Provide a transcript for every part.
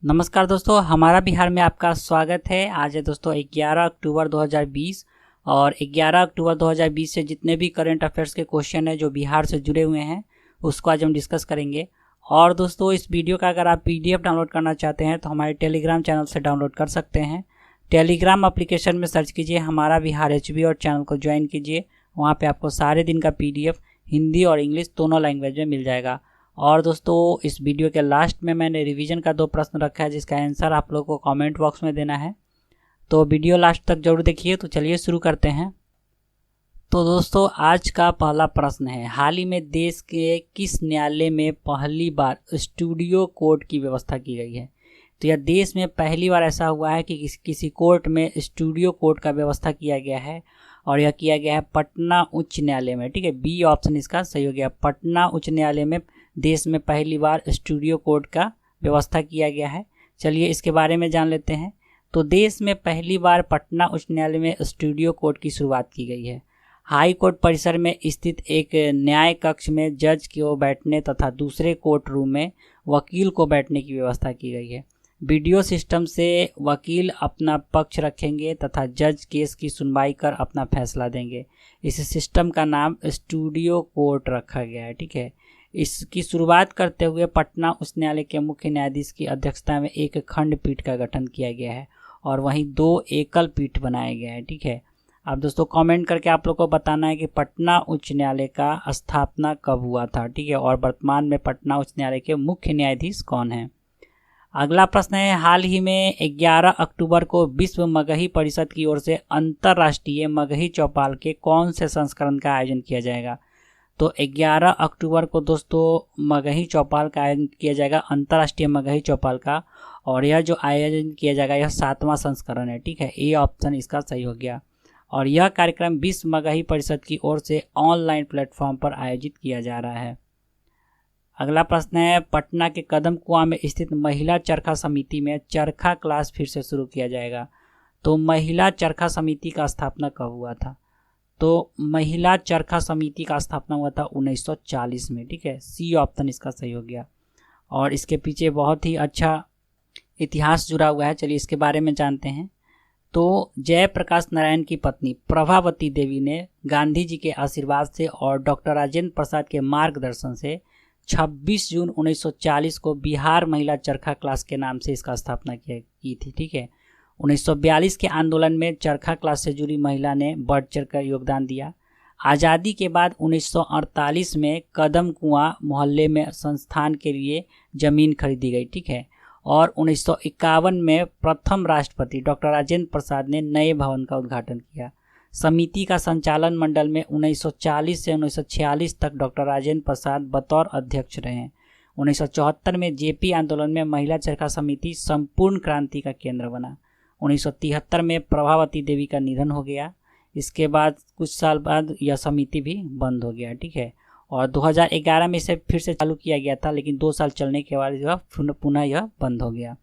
नमस्कार दोस्तों, हमारा बिहार में आपका स्वागत है। आज है दोस्तों 11 अक्टूबर 2020 और 11 अक्टूबर 2020 से जितने भी करंट अफेयर्स के क्वेश्चन हैं जो बिहार से जुड़े हुए हैं उसको आज हम डिस्कस करेंगे। और दोस्तों इस वीडियो का अगर आप पीडीएफ डाउनलोड करना चाहते हैं तो हमारे टेलीग्राम चैनल से डाउनलोड कर सकते हैं। टेलीग्राम एप्लीकेशन में सर्च कीजिए हमारा बिहार एचबी और चैनल को ज्वाइन कीजिए। वहाँ पर आपको सारे दिन का पीडीएफ हिंदी और इंग्लिश दोनों लैंग्वेज में मिल जाएगा। और दोस्तों इस वीडियो के लास्ट में मैंने रिवीजन का 2 प्रश्न रखा है जिसका आंसर आप लोगों को कमेंट बॉक्स में देना है, तो वीडियो लास्ट तक जरूर देखिए। तो चलिए शुरू करते हैं। तो दोस्तों आज का पहला प्रश्न है, हाल ही में देश के किस न्यायालय में पहली बार स्टूडियो कोर्ट की व्यवस्था की गई है? तो यह देश में पहली बार ऐसा हुआ है कि किसी कोर्ट में स्टूडियो कोर्ट का व्यवस्था किया गया है और यह किया गया है पटना उच्च न्यायालय में। ठीक है, बी ऑप्शन इसका सही हो गया। पटना उच्च न्यायालय में देश में पहली बार स्टूडियो कोर्ट का व्यवस्था किया गया है। चलिए इसके बारे में जान लेते हैं। तो देश में पहली बार पटना उच्च न्यायालय में स्टूडियो कोर्ट की शुरुआत की गई है। हाई कोर्ट परिसर में स्थित एक न्याय कक्ष में जज को बैठने तथा दूसरे कोर्ट रूम में वकील को बैठने की व्यवस्था की गई है। वीडियो सिस्टम से वकील अपना पक्ष रखेंगे तथा जज केस की सुनवाई कर अपना फैसला देंगे। इस सिस्टम का नाम स्टूडियो कोर्ट रखा गया है। ठीक है, इसकी शुरुआत करते हुए पटना उच्च न्यायालय के मुख्य न्यायाधीश की अध्यक्षता में एक खंडपीठ का गठन किया गया है और वहीं 2 एकल पीठ बनाए गए हैं। ठीक है, अब दोस्तों कमेंट करके आप लोग को बताना है कि पटना उच्च न्यायालय का स्थापना कब हुआ था। ठीक है, और वर्तमान में पटना उच्च न्यायालय के मुख्य न्यायाधीश कौन हैं? अगला प्रश्न है, हाल ही में 11 अक्टूबर को विश्व मगही परिषद की ओर से अंतर्राष्ट्रीय मगही चौपाल के कौन से संस्करण का आयोजन किया जाएगा? तो 11 अक्टूबर को दोस्तों मगही चौपाल का आयोजन किया जाएगा, अंतर्राष्ट्रीय मगही चौपाल का, और यह जो आयोजन किया जाएगा यह 7वां संस्करण है। ठीक है, ए ऑप्शन इसका सही हो गया। और यह कार्यक्रम विश्व मगही परिषद की ओर से ऑनलाइन प्लेटफॉर्म पर आयोजित किया जा रहा है। अगला प्रश्न है, पटना के कदम कुआं में स्थित महिला चरखा समिति में चरखा क्लास फिर से शुरू किया जाएगा। तो महिला चरखा समिति का स्थापना कब हुआ था? तो महिला चरखा समिति का स्थापना हुआ था 1940 में। ठीक है, सी ऑप्शन इसका सही हो गया। और इसके पीछे बहुत ही अच्छा इतिहास जुड़ा हुआ है, चलिए इसके बारे में जानते हैं। तो जयप्रकाश नारायण की पत्नी प्रभावती देवी ने गांधी जी के आशीर्वाद से और डॉक्टर राजेंद्र प्रसाद के मार्गदर्शन से 26 जून 1940 को बिहार महिला चरखा क्लास के नाम से इसका स्थापना की थी। ठीक है, 1942 के आंदोलन में चरखा क्लास से जुड़ी महिला ने बढ़ चढ़ कर योगदान दिया। आज़ादी के बाद 1948 में कदम कुआं मोहल्ले में संस्थान के लिए ज़मीन खरीदी गई। ठीक है, और 1951 में प्रथम राष्ट्रपति डॉक्टर राजेंद्र प्रसाद ने नए भवन का उद्घाटन किया। समिति का संचालन मंडल में 1940 से 1946 तक डॉक्टर राजेंद्र प्रसाद बतौर अध्यक्ष रहे। 1974 में जेपी आंदोलन में महिला चरखा समिति संपूर्ण क्रांति का केंद्र बना। 1973 में प्रभावती देवी का निधन हो गया। इसके बाद कुछ साल बाद यह समिति भी बंद हो गया। ठीक है, और 2011 में इसे फिर से चालू किया गया था, लेकिन 2 साल चलने के बाद यह पुनः यह बंद हो गया।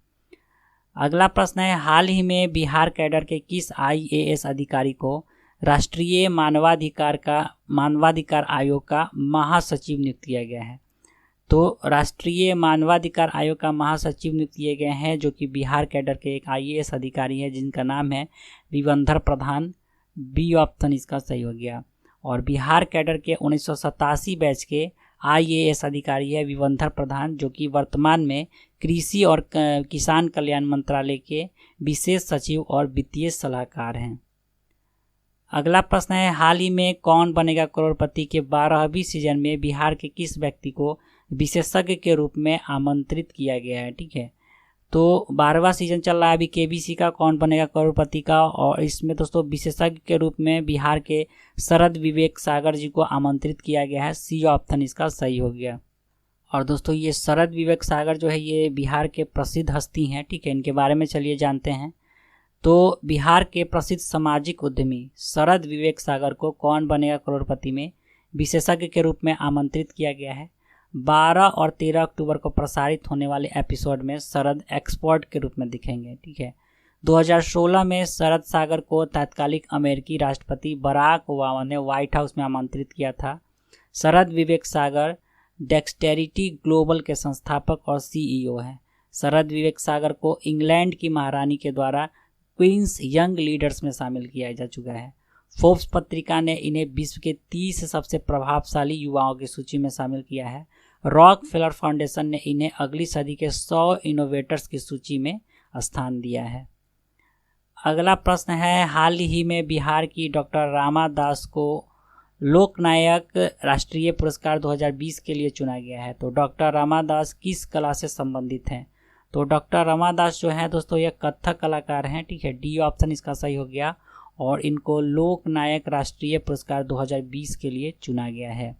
अगला प्रश्न है, हाल ही में बिहार कैडर के किस आईएएस अधिकारी को राष्ट्रीय मानवाधिकार आयोग का महासचिव नियुक्त किया गया है? तो राष्ट्रीय मानवाधिकार आयोग का महासचिव नियुक्त किए गए हैं जो कि बिहार कैडर के एक आईएएस अधिकारी है जिनका नाम है विवंधर प्रधान। बी ऑप्शन इसका सही हो गया। और बिहार कैडर के 1987 बैच के आईएएस अधिकारी है विवंधर प्रधान, जो कि वर्तमान में कृषि और किसान कल्याण मंत्रालय के विशेष सचिव और वित्तीय सलाहकार हैं। अगला प्रश्न है, हाल ही में कौन बनेगा करोड़पति के 12वीं सीजन में बिहार के किस व्यक्ति को विशेषज्ञ के रूप में आमंत्रित किया गया है? ठीक है, तो 12वां सीजन चल रहा है अभी केबीसी का कौन बनेगा करोड़पति का, और इसमें दोस्तों विशेषज्ञ के रूप में बिहार के शरद विवेक सागर जी को आमंत्रित किया गया है। सी ऑप्शन इसका सही हो गया। और दोस्तों ये शरद विवेक सागर जो है ये बिहार के प्रसिद्ध हस्ती हैं। ठीक है, इनके बारे में चलिए जानते हैं। तो बिहार के प्रसिद्ध सामाजिक उद्यमी शरद विवेक सागर को कौन बनेगा करोड़पति में विशेषज्ञ के रूप में आमंत्रित किया गया है। 12 और 13 अक्टूबर को प्रसारित होने वाले एपिसोड में शरद एक्सपर्ट के रूप में दिखेंगे। ठीक है, 2016 में शरद सागर को तत्कालिक अमेरिकी राष्ट्रपति बराक ओबामा ने व्हाइट हाउस में आमंत्रित किया था। शरद विवेक सागर डेक्सटेरिटी ग्लोबल के संस्थापक और सीईओ हैं। शरद विवेक सागर को इंग्लैंड की महारानी के द्वारा क्वींस यंग लीडर्स में शामिल किया जा चुका है। फोर्ब्स पत्रिका ने इन्हें विश्व के 30 सबसे प्रभावशाली युवाओं की सूची में शामिल किया है। रॉकफेलर फाउंडेशन ने इन्हें अगली सदी के 100 इनोवेटर्स की सूची में स्थान दिया है। अगला प्रश्न है, हाल ही में बिहार की डॉक्टर रामादास को लोकनायक राष्ट्रीय पुरस्कार 2020 के लिए चुना गया है। तो डॉक्टर रामादास किस कला से संबंधित हैं? तो डॉक्टर रामादास जो हैं दोस्तों ये कथक कलाकार हैं, ठीक है, डी ऑप्शन इसका सही हो गया। और इनको लोकनायक राष्ट्रीय पुरस्कार 2020 के लिए चुना गया है।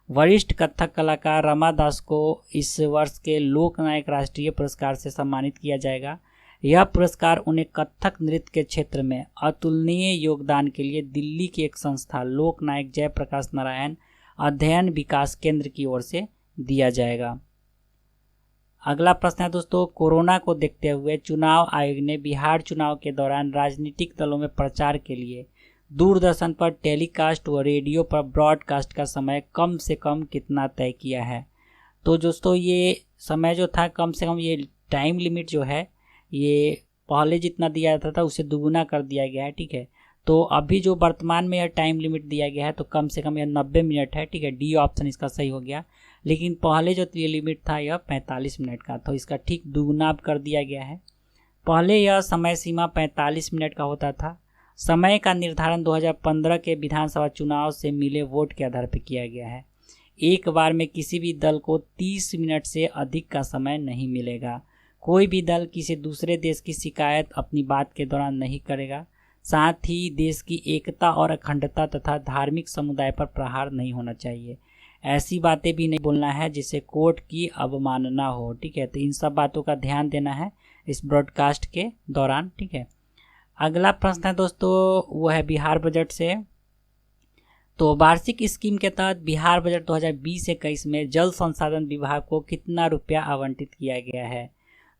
वरिष्ठ कथक कलाकार रामादास को इस वर्ष के लोकनायक राष्ट्रीय पुरस्कार से सम्मानित किया जाएगा। यह पुरस्कार उन्हें कथक नृत्य के क्षेत्र में अतुलनीय योगदान के लिए दिल्ली की एक संस्था लोकनायक जयप्रकाश नारायण अध्ययन विकास केंद्र की ओर से दिया जाएगा। अगला प्रश्न है दोस्तों, कोरोना को देखते हुए चुनाव आयोग ने बिहार चुनाव के दौरान राजनीतिक दलों में प्रचार के लिए दूरदर्शन पर टेलीकास्ट व रेडियो पर ब्रॉडकास्ट का समय कम से कम कितना तय किया है? तो दोस्तों ये समय जो था कम से कम, ये टाइम लिमिट जो है ये पहले जितना दिया जाता था उससे दुगुना कर दिया गया है, ठीक है। तो अभी जो वर्तमान में यह टाइम लिमिट दिया गया है तो कम से कम यह 90 मिनट है, ठीक है, डी ऑप्शन इसका सही हो गया। लेकिन पहले जो लिमिट था यह 45 मिनट का, तो इसका ठीक दुगुना कर दिया गया है। पहले यह समय सीमा 45 मिनट का होता था। समय का निर्धारण 2015 के विधानसभा चुनाव से मिले वोट के आधार पर किया गया है। एक बार में किसी भी दल को 30 मिनट से अधिक का समय नहीं मिलेगा। कोई भी दल किसी दूसरे देश की शिकायत अपनी बात के दौरान नहीं करेगा। साथ ही देश की एकता और अखंडता तथा धार्मिक समुदाय पर प्रहार नहीं होना चाहिए। ऐसी बातें भी नहीं बोलना है जिससे कोर्ट की अवमानना हो, ठीक है। तो इन सब बातों का ध्यान देना है इस ब्रॉडकास्ट के दौरान, ठीक है। अगला प्रश्न है दोस्तों, वो है बिहार बजट से। तो वार्षिक स्कीम के तहत बिहार बजट 2020-21 में जल संसाधन विभाग को कितना रुपया आवंटित किया गया है?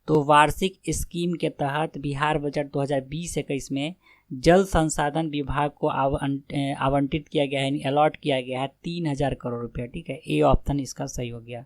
तो वार्षिक स्कीम के तहत बिहार बजट 2020-21 में जल संसाधन विभाग को आवंटित किया गया है, यानी अलॉट किया गया है 3000 करोड़ रुपया, ठीक है। ए ऑप्शन इसका सही हो गया।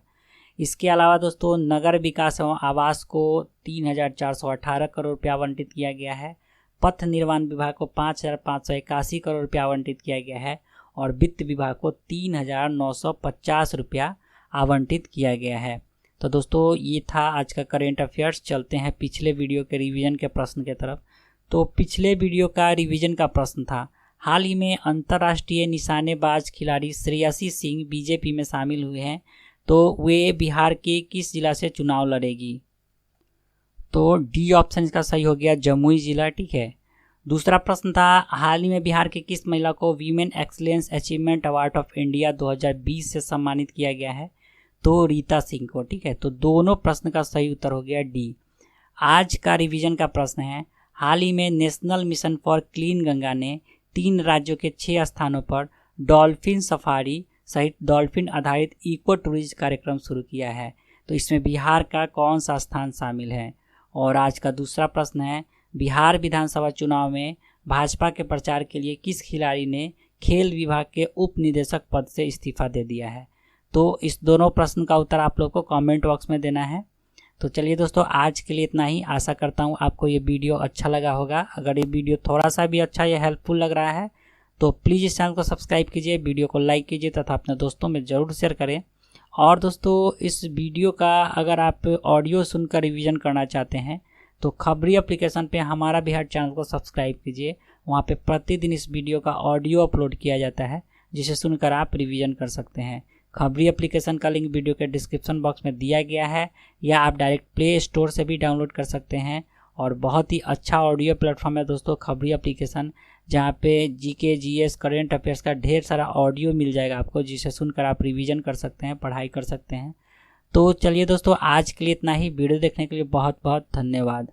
इसके अलावा दोस्तों नगर विकास एवं आवास को 3418 करोड़ रुपया आवंटित किया गया है। पथ निर्माण विभाग को 5581 करोड़ रुपया आवंटित किया गया है और वित्त विभाग को 3950 रुपया आवंटित किया गया है। तो दोस्तों ये था आज का करेंट अफेयर्स। चलते हैं पिछले वीडियो के रिवीजन के प्रश्न की तरफ। तो पिछले वीडियो का रिवीजन का प्रश्न था, हाल ही में अंतर्राष्ट्रीय निशानेबाज खिलाड़ी श्रेयसी सिंह बीजेपी में शामिल हुए हैं, तो वे बिहार के किस जिला से चुनाव लड़ेगी? तो डी ऑप्शन इसका सही हो गया, जमुई जिला, ठीक है। दूसरा प्रश्न था, हाल ही में बिहार के किस महिला को women excellence achievement award of India 2020 से सम्मानित किया गया है? तो रीता सिंह को, ठीक है। तो दोनों प्रश्न का सही उत्तर हो गया डी। आज का रिवीजन का प्रश्न है, हाल ही में national mission for clean Ganga ने 3 राज्यों के 6 स्थानों पर डॉल्फिन सफारी सहित डॉल्फिन आधारित इको टूरिज्म कार्यक्रम शुरू किया है, तो इसमें बिहार का कौन सा स्थान शामिल है? और आज का दूसरा प्रश्न है, बिहार विधानसभा चुनाव में भाजपा के प्रचार के लिए किस खिलाड़ी ने खेल विभाग के उप निदेशक पद से इस्तीफा दे दिया है? तो इस दोनों प्रश्न का उत्तर आप लोग को कमेंट बॉक्स में देना है। तो चलिए दोस्तों आज के लिए इतना ही। आशा करता हूँ आपको ये वीडियो अच्छा लगा होगा। अगर ये वीडियो थोड़ा सा भी अच्छा या हेल्पफुल लग रहा है तो प्लीज़ इस चैनल को सब्सक्राइब कीजिए, वीडियो को लाइक कीजिए तथा अपने दोस्तों में ज़रूर शेयर करें। और दोस्तों इस वीडियो का अगर आप ऑडियो सुनकर रिवीजन करना चाहते हैं तो खबरी एप्लीकेशन पे हमारा बिहार चैनल को सब्सक्राइब कीजिए। वहाँ पे प्रतिदिन इस वीडियो का ऑडियो अपलोड किया जाता है जिसे सुनकर आप रिवीजन कर सकते हैं। खबरी एप्लीकेशन का लिंक वीडियो के डिस्क्रिप्शन बॉक्स में दिया गया है, या आप डायरेक्ट प्ले स्टोर से भी डाउनलोड कर सकते हैं। और बहुत ही अच्छा ऑडियो प्लेटफॉर्म है दोस्तों खबरी एप्लीकेशन, जहाँ पे जीके, जीएस, करेंट अफेयर्स का ढेर सारा ऑडियो मिल जाएगा आपको, जिसे सुनकर आप रिवीजन कर सकते हैं, पढ़ाई कर सकते हैं। तो चलिए दोस्तों आज के लिए इतना ही। वीडियो देखने के लिए बहुत बहुत धन्यवाद।